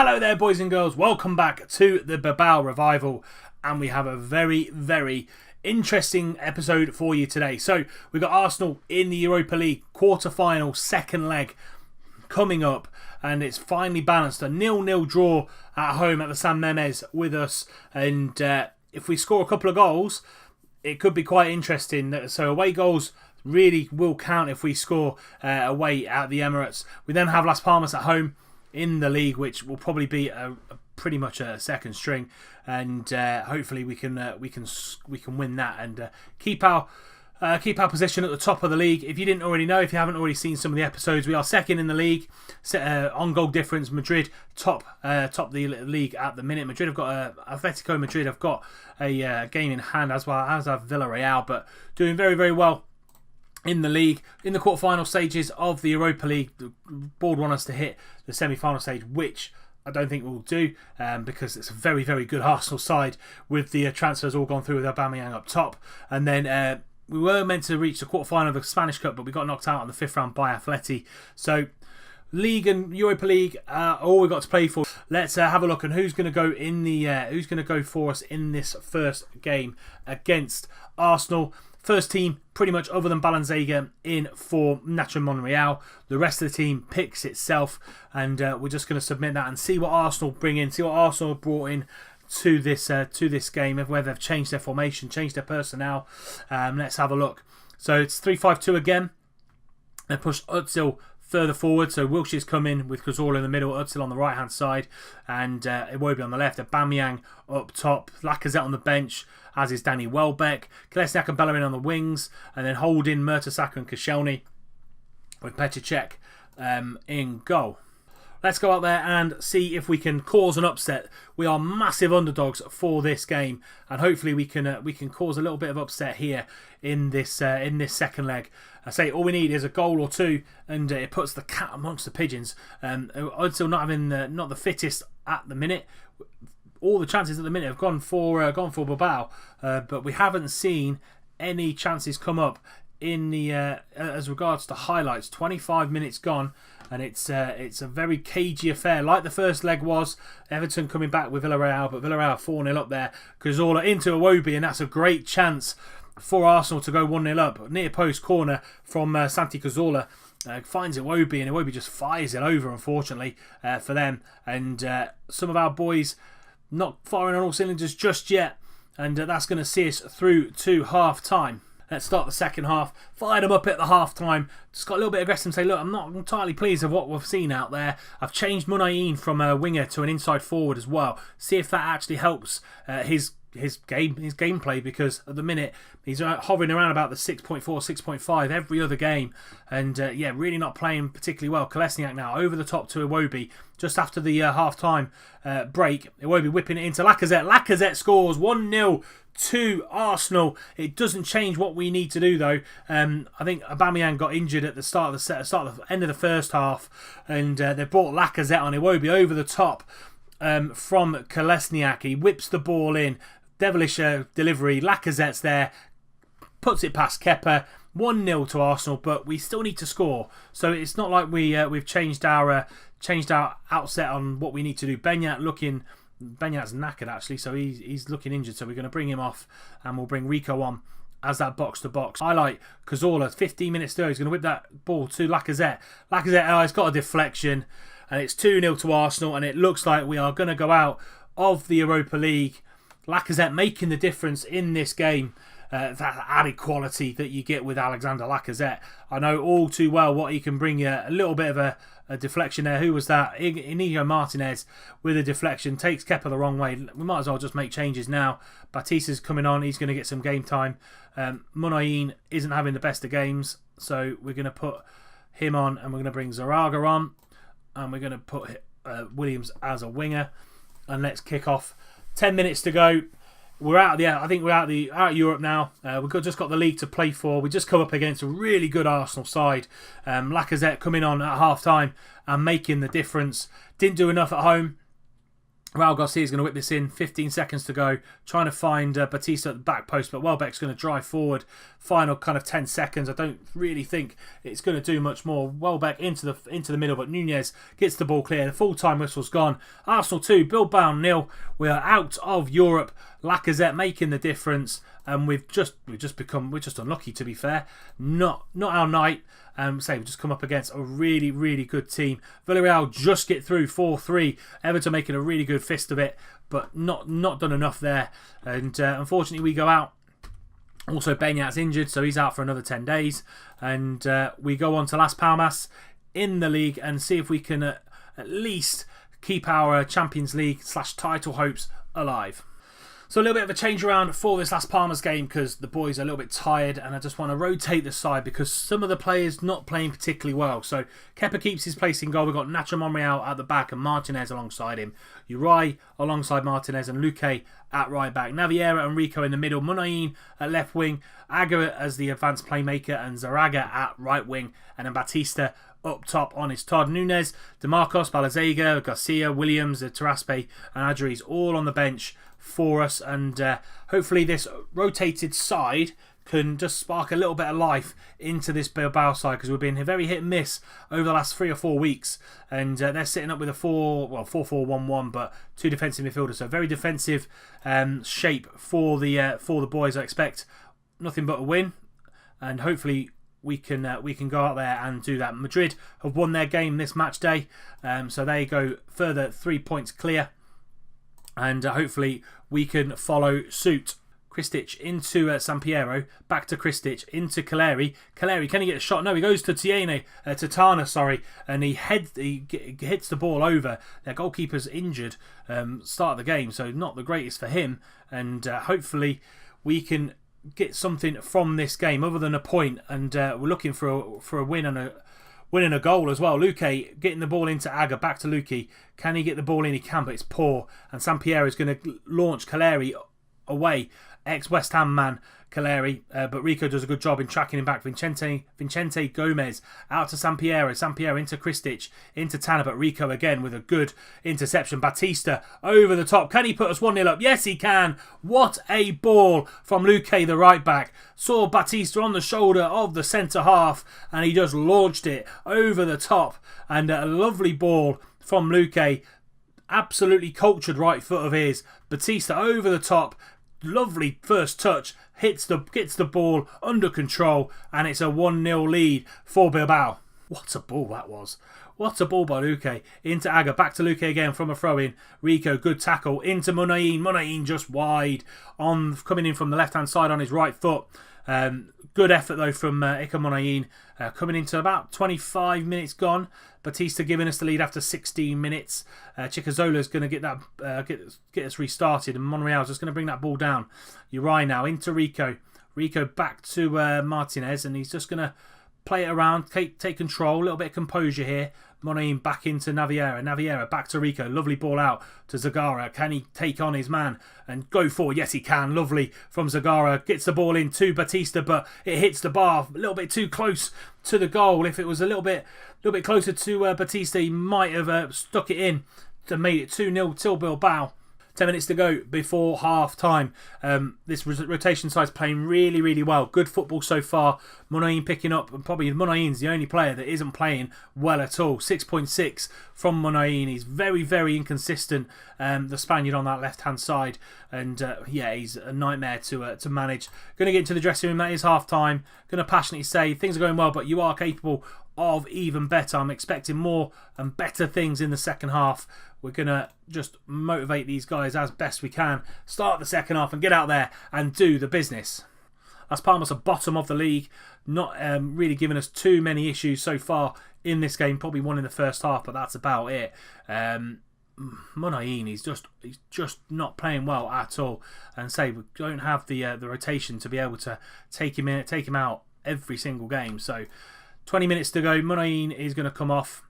Hello there, boys and girls. Welcome back to the Bilbao Revival, and we have a very, very interesting episode for you today. So we've got Arsenal in the Europa League quarter-final, second leg coming up, and it's finally balanced. A 0-0 draw at home at the San Mamés with us, and if we score a couple of goals, it could be quite interesting. So away goals really will count if we score away at the Emirates. We then have Las Palmas at home in the league, which will probably be pretty much a second string, and hopefully we can win that and keep our position at the top of the league. If you didn't already know, if you haven't already seen some of the episodes, we are second in the league, on goal difference. Madrid top the league at the minute. Madrid have got Atletico Madrid have got a game in hand, as well as have Villarreal, but doing very, very well in the league. In the quarterfinal stages of the Europa League, the board want us to hit the semi-final stage, which I don't think we'll do, because it's a very, very good Arsenal side with the transfers all gone through with Aubameyang up top. And then we were meant to reach the quarterfinal of the Spanish Cup, but we got knocked out in the fifth round by Atleti. So League and Europa League are all we've got to play for. Let's have a look at who's going to go in the who's going to go for us in this first game against Arsenal. First team, pretty much other than Balenciaga, in for Nacho Monreal. The rest of the team picks itself, and we're just going to submit that and see what Arsenal bring in, see what Arsenal brought in to this game, whether they've changed their formation, changed their personnel. Let's have a look. So it's 3-5-2 again. They push Özil further forward, so Wilshire's come in with Cazorla in the middle, Özil on the right hand side, and Iwobi on the left. Aubameyang up top, Lacazette on the bench, as is Danny Welbeck, Kolasinac and Bellerin on the wings, and then Holding, Mertesacker and Koscielny with Petr Cech in goal. Let's go out there and see if we can cause an upset. We are massive underdogs for this game, and hopefully we can cause a little bit of upset here in this second leg. I say all we need is a goal or two, and it puts the cat amongst the pigeons. Özil not the fittest at the minute. All the chances at the minute have gone for Bilbao, but we haven't seen any chances come up in the as regards to highlights. 25 minutes gone, and it's a very cagey affair, like the first leg was. Everton coming back with Villarreal, but Villarreal 4-0 up there. Cazorla into Iwobi, and that's a great chance for Arsenal to go 1-0 up. Near post corner from Santi Cazorla. Finds Iwobi, and Iwobi just fires it over, unfortunately, for them. And some of our boys not firing on all cylinders just yet, and that's going to see us through to half-time. Let's start the second half. Fired them up at the half-time. Just got a little bit aggressive and say, look, I'm not entirely pleased with what we've seen out there. I've changed Munayin from a winger to an inside forward as well. See if that actually helps his gameplay, because at the minute he's hovering around about the 6.4, 6.5 every other game, and really not playing particularly well. Kolasinac now over the top to Iwobi just after the half-time break. Iwobi whipping it into Lacazette. Lacazette scores 1-0 to Arsenal. It doesn't change what we need to do though. I think Aubameyang got injured at the end of the first half, and they brought Lacazette on. Iwobi over the top from Kolasinac. He whips the ball in. Devilish delivery. Lacazette's there, puts it past Kepa. 1-0 to Arsenal, but we still need to score. So it's not like we've changed our outset on what we need to do. Benyat's knackered actually, so he's looking injured. So we're going to bring him off, and we'll bring Rico on as that box to box. Highlight Cazorla, 15 minutes to go. He's going to whip that ball to Lacazette. Lacazette, it's got a deflection, and it's 2-0 to Arsenal, and it looks like we are going to go out of the Europa League. Lacazette making the difference in this game. That added quality that you get with Alexander Lacazette. I know all too well what he can bring you. A little bit of a deflection there. Who was that? Inigo Martinez with a deflection. Takes Kepa the wrong way. We might as well just make changes now. Batista's coming on. He's going to get some game time. Munayin isn't having the best of games, so we're going to put him on, and we're going to bring Zaraga on, and we're going to put Williams as a winger. And let's kick off. 10 minutes to go. We're out of Europe now. We've just got the league to play for. We just come up against a really good Arsenal side. Lacazette coming on at half time and making the difference. Didn't do enough at home. Raul Garcia is going to whip this in, 15 seconds to go, trying to find Batista at the back post, but Welbeck's going to drive forward. Final kind of 10 seconds. I don't really think it's going to do much more. Welbeck into the middle, but Nunez gets the ball clear. The full-time whistle's gone. Arsenal 2, Bilbao 0. We are out of Europe. Lacazette making the difference, and we're just unlucky, to be fair. Not our night. We've just come up against a really, really good team. Villarreal just get through 4-3. Everton making a really good fist of it, but not done enough there. And unfortunately, we go out. Also, Beñat's injured, so he's out for another 10 days. And we go on to Las Palmas in the league and see if we can at least keep our Champions League / title hopes alive. So a little bit of a change around for this Las Palmas game because the boys are a little bit tired and I just want to rotate the side because some of the players not playing particularly well. So Kepa keeps his place in goal. We've got Nacho Monreal at the back and Martinez alongside him. Uri alongside Martinez and Luque at right back. Naviera and Rico in the middle. Munain at left wing. Aga as the advanced playmaker and Zaraga at right wing. And then Batista up top on his Todd. Nunez, DeMarcos, Balazaga, Garcia, Williams, Taraspe and Adri's all on the bench for us, and hopefully this rotated side can just spark a little bit of life into this Bilbao side because we've been very hit and miss over the last 3 or 4 weeks, and they're sitting up with a 4-4-1-1, but 2 defensive midfielders, so very defensive shape for the boys. I expect nothing but a win, and hopefully we can go out there and do that. Madrid have won their game this match day, so they go further 3 points clear. And hopefully we can follow suit. Kristic into Sampiero, back to Kristic, into Caleri. Caleri, can he get a shot? No, he goes to Tana, and he hits the ball over. Their goalkeeper's injured start of the game, so not the greatest for him. And hopefully we can get something from this game other than a point. And we're looking for a win and winning a goal as well. Luque getting the ball into Aga, back to Luque. Can he get the ball in? He can, but it's poor. And Sampiero is going to launch Caleri away. Ex-West Ham man, Caleri. But Rico does a good job in tracking him back. Vicente Gomez out to Sampiero. Sampiero into Kristic, into Tanner, but Rico again with a good interception. Batista over the top. Can he put us 1-0 up? Yes, he can. What a ball from Luque, the right back. Saw Batista on the shoulder of the centre half, and he just launched it over the top. And a lovely ball from Luque. Absolutely cultured right foot of his. Batista over the top. Lovely first touch, gets the ball under control, and it's a 1-0 lead for Bilbao. What a ball that was. What a ball by Luque. Into Aga, back to Luque again from a throw-in. Rico, good tackle, into Munain. Munain just wide, coming in from the left-hand side on his right foot. Good effort though from Iker Munain. Coming into about 25 minutes gone. Batista giving us the lead after 16 minutes. Chicazola's going to get that get us restarted, and Monreal's just going to bring that ball down. Uri now into Rico. Rico back to Martinez, and he's just going to play it around, take control, a little bit of composure here. Monain back into Naviera. Naviera back to Rico. Lovely ball out to Zagara. Can he take on his man and go forward? Yes, he can. Lovely from Zagara. Gets the ball in to Batista, but it hits the bar a little bit too close to the goal. If it was a little bit closer to Batista, he might have stuck it in to make it 2-0 till Bilbao. 10 minutes to go before half time. This rotation side's playing really, really well. Good football so far. Munain picking up, and probably Munain's the only player that isn't playing well at all. 6.6 from Munain. He's very, very inconsistent, the Spaniard on that left-hand side. And he's a nightmare to manage. Going to get into the dressing room. That is half time. Going to passionately say things are going well, but you are capable of even better. I'm expecting more and better things in the second half. We're going to just motivate these guys as best we can. Start the second half and get out there and do the business. Las Palmas are bottom of the league. Not really giving us too many issues so far in this game. Probably one in the first half, but that's about it. Munain, he's just not playing well at all. And we don't have the rotation to be able to take him out every single game. So 20 minutes to go. Munain is going to come off.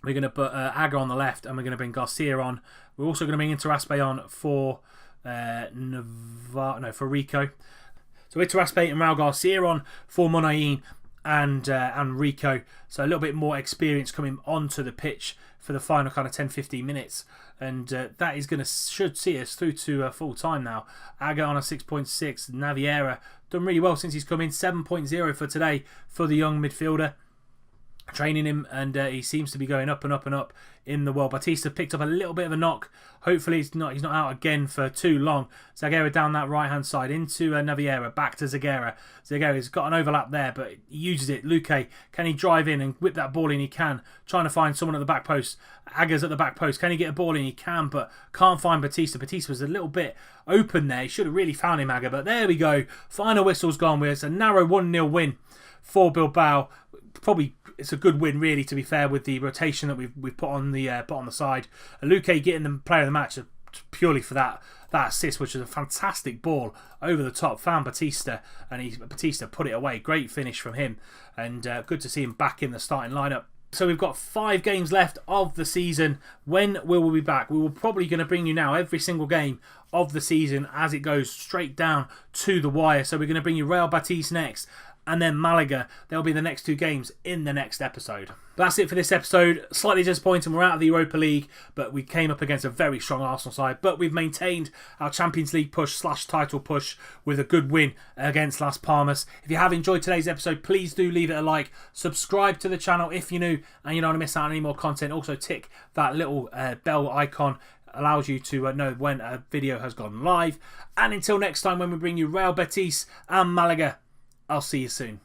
We're going to put Aga on the left, and we're going to bring Garcia on. We're also going to bring Taraspe on for Rico. So Taraspe and Raul Garcia on for Munain, and Rico. So a little bit more experience coming onto the pitch for the final kind of 10-15 minutes. And that is should see us through to full time now. Aga on a 6.6. Naviera done really well since he's come in. 7.0 for today for the young midfielder. Training him, and he seems to be going up and up and up in the world. Batista picked up a little bit of a knock. Hopefully he's not out again for too long. Zaguera down that right hand side into Naviera, back to Zaguera. Zaguera's got an overlap there, but he uses it. Luque, can he drive in and whip that ball in? He can. Trying to find someone at the back post. Aga's at the back post. Can he get a ball in? He can, but can't find Batista. Batista was a little bit open there. He should have really found him, Aga, but there we go. Final whistle's gone with us. A narrow 1-0 win for Bilbao. Probably it's a good win, really, to be fair, with the rotation that we've put on the side. Luque getting the player of the match purely for that assist, which was a fantastic ball over the top. Found Batista, and Batista put it away. Great finish from him, and good to see him back in the starting lineup. So we've got 5 games left of the season. When will we be back? We will probably going to bring you now every single game of the season as it goes straight down to the wire. So we're going to bring you Real Betis next, and then Malaga. They'll be the next 2 games in the next episode. But that's it for this episode. Slightly disappointing, we're out of the Europa League, but we came up against a very strong Arsenal side. But we've maintained our Champions League push / title push with a good win against Las Palmas. If you have enjoyed today's episode, please do leave it a like. Subscribe to the channel if you're new and you don't want to miss out on any more content. Also tick that little bell icon. Allows you to know when a video has gone live. And until next time, when we bring you Real Betis and Malaga, I'll see you soon.